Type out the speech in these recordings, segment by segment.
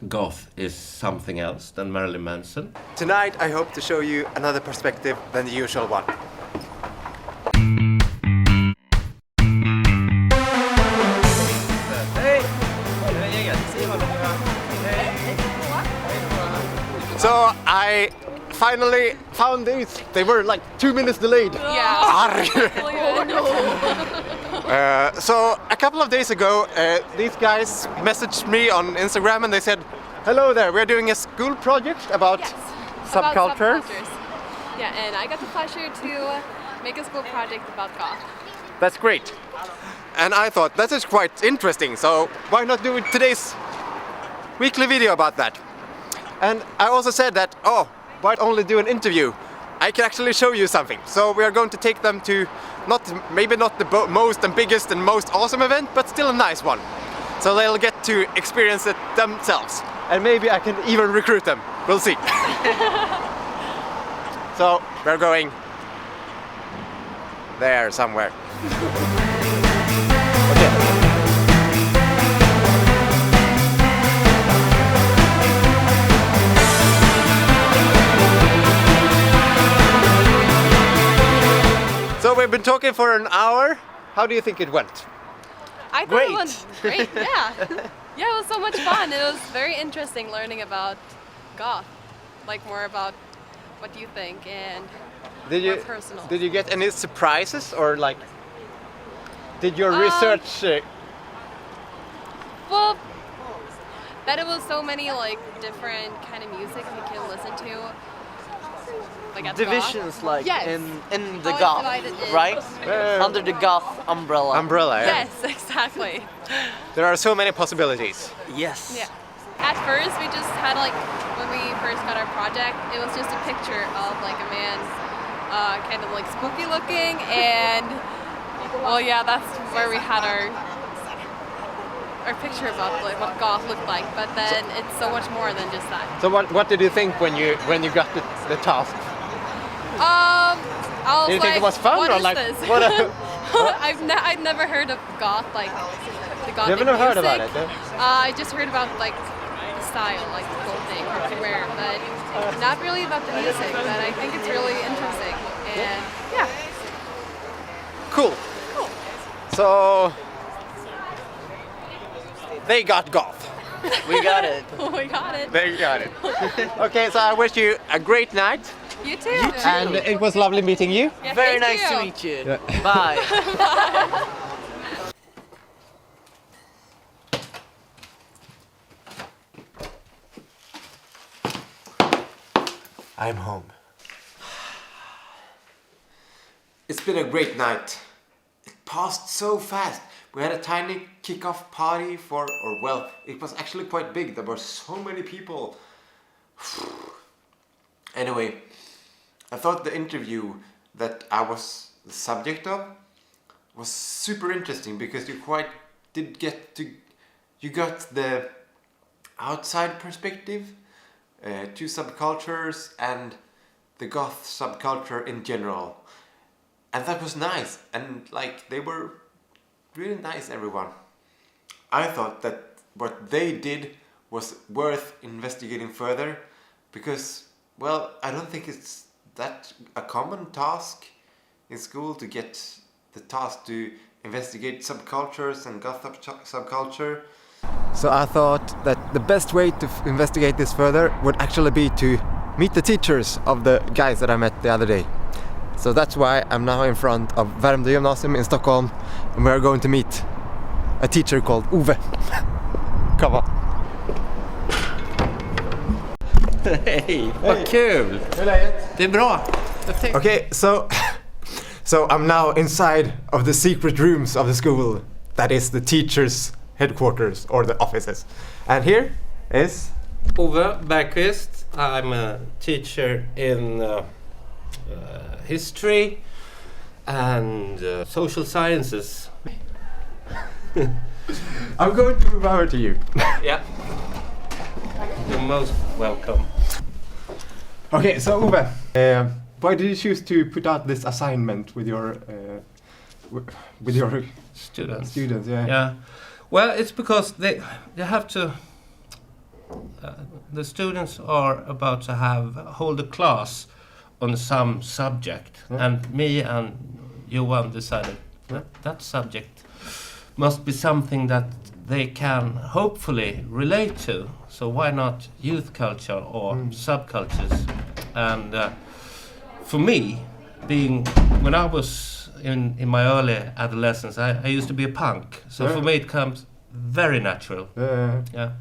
Goth is something else than Marilyn Manson. Tonight I hope to show you another perspective than the usual one. So I finally found these. They were like 2 minutes delayed. Yeah. So a couple of days ago, these guys messaged me on Instagram and they said, "Hello there, we're doing a school project about subcultures." Yeah, and I got the pleasure to make a school project about goth. That's great. And I thought that is quite interesting, so why not do today's weekly video about that? And I also said that, why only do an interview? I can actually show you something. So we are going to take them to maybe not the most and biggest and most awesome event, but still a nice one. So they'll get to experience it themselves. And maybe I can even recruit them. We'll see. So we're going there somewhere. Okay. So we've been talking for an hour. How do you think it went? I thought it went great, yeah. Yeah, it was so much fun. It was very interesting learning about goth, like more about what you think and more personal. Did you get any surprises or like, did your research? Well, that it was so many like different kind of music you can listen to. Like at divisions goth. like Yes. in the How goth, divided it is. right? Under the goth umbrella. Yeah. Yes, exactly. There are so many possibilities. Yes. Yeah. At first, we just had like, when we first got our project, it was just a picture of like a man, kind of like spooky looking, and well, yeah, that's where we had our picture about like what goth looked like. But then it's so much more than just that. So what did you think when you got the task? I was Did you think it was fun what or is like this? what? I'd never heard of goth, like the goth. You never heard about it? No? I just heard about like the style, like the clothing or to wear, but not really about the music. But I think it's really interesting, and yeah. Cool. So they got goth. We got it. We got it. They got it. Okay, so I wish you a great night. You too. And it was lovely meeting you. Yeah, Very thank nice you. to meet you. Bye. I'm home. It's been a great night. It passed so fast. We had a tiny kick-off party it was actually quite big. There were so many people. Anyway, I thought the interview that I was the subject of was super interesting because you got the outside perspective, two subcultures and the goth subculture in general. And that was nice, and like they were really nice, everyone. I thought that what they did was worth investigating further because, well, I don't think it's that a common task in school to get the task to investigate subcultures and goth subculture. So I thought that the best way to investigate this further would actually be to meet the teachers of the guys that I met the other day. So that's why I'm now in front of Värmdö Gymnasium in Stockholm, and we're going to meet a teacher called Ove. Come on. Hej, vad kul! Det är bra. Okay, so I'm now inside of the secret rooms of the school. That is the teachers' headquarters or the offices. And here is Ove Bergqvist. I'm a teacher in history and social sciences. I'm going to move over to you. Yeah. You're most welcome. Okay, so Ove, why did you choose to put out this assignment with your Students. students? Yeah. Yeah. Well, it's because they have to the students are about to hold a class on some subject, and me and Johan decided that subject must be something that they can hopefully relate to. So why not youth culture or subcultures? And for me, when I was in my early adolescence, I used to be a punk. So for me, it comes very natural. Yeah.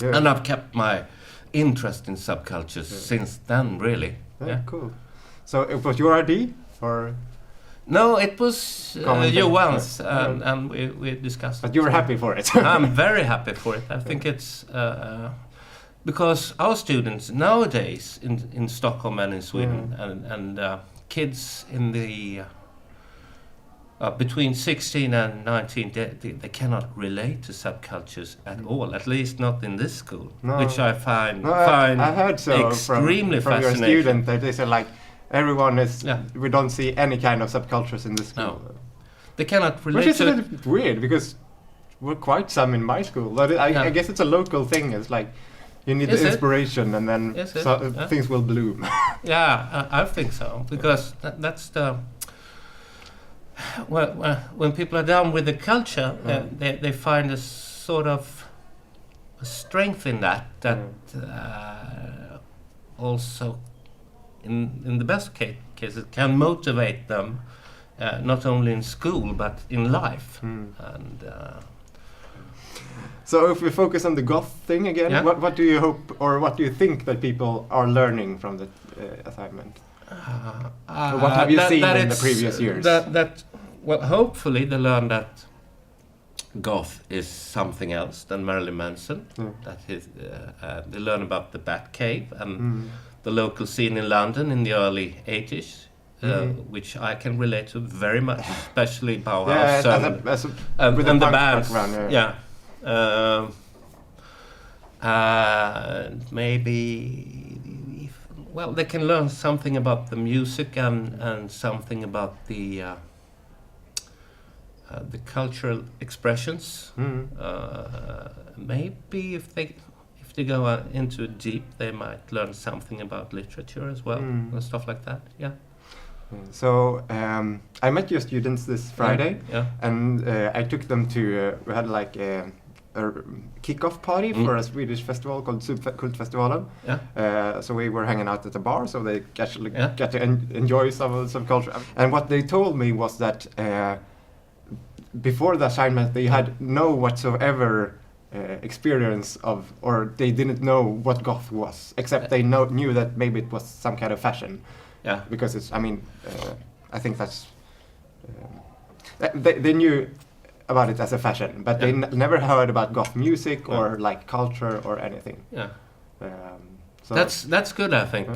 And I've kept my interest in subcultures since then, really. Yeah. Cool. So it was your idea, or? No, it was Johan's, and we discussed. But you were happy for it. I'm very happy for it. I think it's because our students nowadays in Stockholm and in Sweden and kids in the between 16 and 19, they cannot relate to subcultures at all. At least not in this school, which I find I heard so extremely from your fascinating. student that they said like everyone is. We don't see any kind of subcultures in this school. No. They cannot relate. Which is to a little bit weird because we're quite some in my school. But I guess it's a local thing. It's like you need the inspiration and then things will bloom. Yeah, I think so because that's the. Well, when people are down with the culture, they find a sort of a strength in that also, in the best case, it can motivate them, not only in school but in life. And so, if we focus on the goth thing again, what do you hope or what do you think that people are learning from the assignment? What have you seen in the previous years? Well, hopefully they learn that goth is something else than Marilyn Manson. That they learn about the Batcave and the local scene in London in the early 80s, which I can relate to very much, especially Bauhaus and the bands. Maybe, well, they can learn something about the music and something about the cultural expressions. Maybe if they go into it deep, they might learn something about literature as well and stuff like that. Yeah. So I met your students this Friday, and I took them to we had like a kick-off party for a Swedish festival called Subkultfestivalen. So we were hanging out at a bar, so they actually got to enjoy some culture. And what they told me was that before the assignment they had no whatsoever experience of, or they didn't know what goth was, except they knew that maybe it was some kind of fashion. Yeah, because it's. I mean, I think that's. They knew about it as a fashion, but they never heard about goth music or like culture or anything. Yeah. So that's good, I think.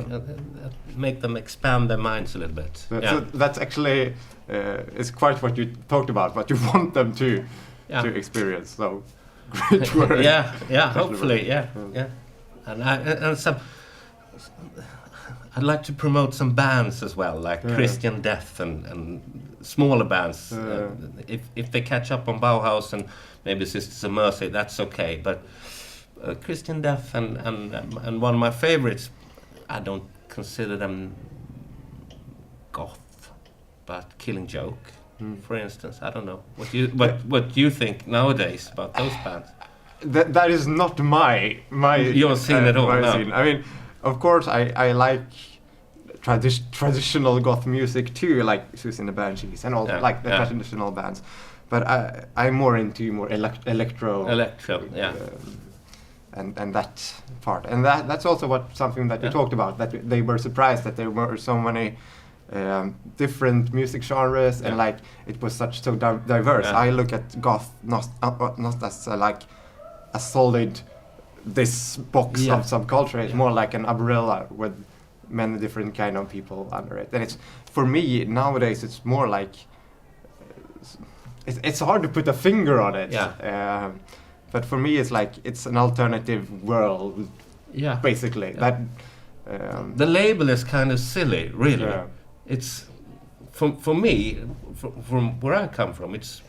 Make them expand their minds a little bit. So that's actually is quite what you talked about. What you want them to experience. So great work. Hopefully, and some. I'd like to promote some bands as well, like Christian Death and smaller bands. If they catch up on Bauhaus and maybe Sisters of Mercy, that's okay. But Christian Death and one of my favorites, I don't consider them goth, but Killing Joke, for instance. I don't know what you think nowadays about those bands. That is not my your scene at all. No. Scene. I mean. Of course, I like traditional goth music too, like Susie and the Banshees and all like the traditional bands. But I'm more into electro. And that part, and that's also something that you talked about. That they were surprised that there were so many different music genres and like it was so diverse. I look at goth not as like a solid. This box of subculture is more like an umbrella with many different kind of people under it, and it's for me nowadays it's more like it's hard to put a finger on it. But for me it's like it's an alternative world. Basically that the label is kind of silly, really. It's for me from where I come from. It's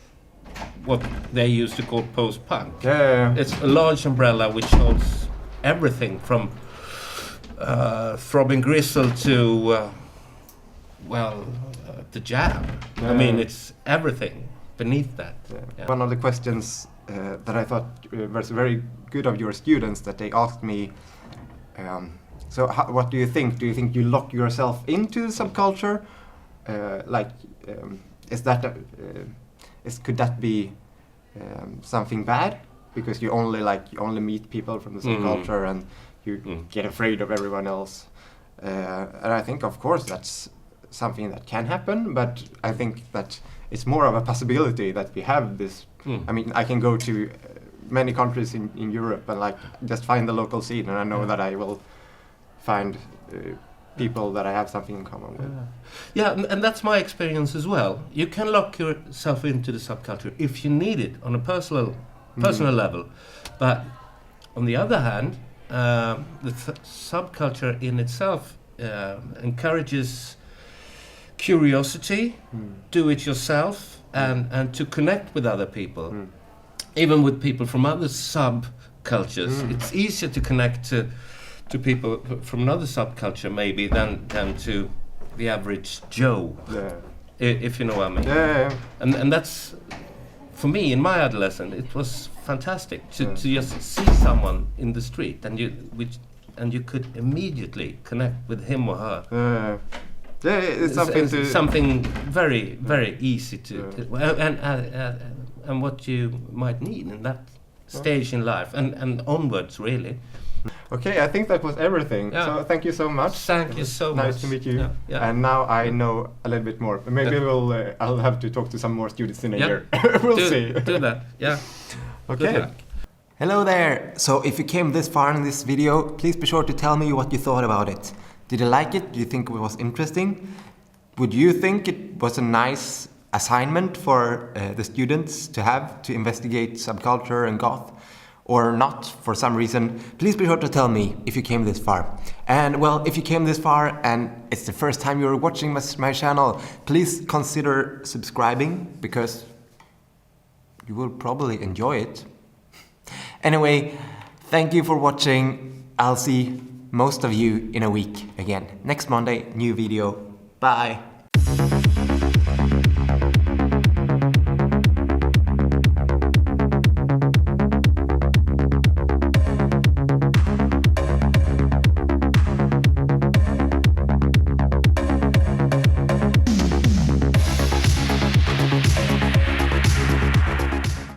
what they used to call post-punk. It's a large umbrella which holds everything from throbbing gristle to the jam. I mean, it's everything beneath that. Yeah. One of the questions that I thought was very good of your students that they asked me. What do you think? Do you think you lock yourself into the subculture? Could that be something bad? Because you only meet people from the subculture and you get afraid of everyone else. And I think, of course, that's something that can happen. But I think that it's more of a possibility that we have this. I mean, I can go to many countries in Europe and just find the local scene, and I know that I will find people that I have something in common with. Yeah, and that's my experience as well. You can lock yourself into the subculture if you need it on a personal level. But on the other hand, the subculture in itself encourages curiosity, do it yourself, and to connect with other people. Even with people from other subcultures. It's easier to connect to people from another subculture maybe than to the average Joe, if you know what I mean. Yeah. And that's, for me, in my adolescence, it was fantastic to just see someone in the street and you could immediately connect with him or her. It's something very, very easy and what you might need in that stage in life and onwards, really. Okay, I think that was everything. Yeah. So thank you so much. Thank you so much. Nice to meet you. Yeah. And now I know a little bit more. Maybe I'll have to talk to some more students in a year. We'll see. Do that. Yeah. Okay. Hello there! So if you came this far in this video, please be sure to tell me what you thought about it. Did you like it? Do you think it was interesting? Would you think it was a nice assignment for the students to have to investigate subculture and goth? Or not, for some reason? Please be sure to tell me if you came this far. And well, if you came this far and it's the first time you're watching my channel, please consider subscribing because you will probably enjoy it. Anyway, thank you for watching. I'll see most of you in a week again. Next Monday, new video. Bye.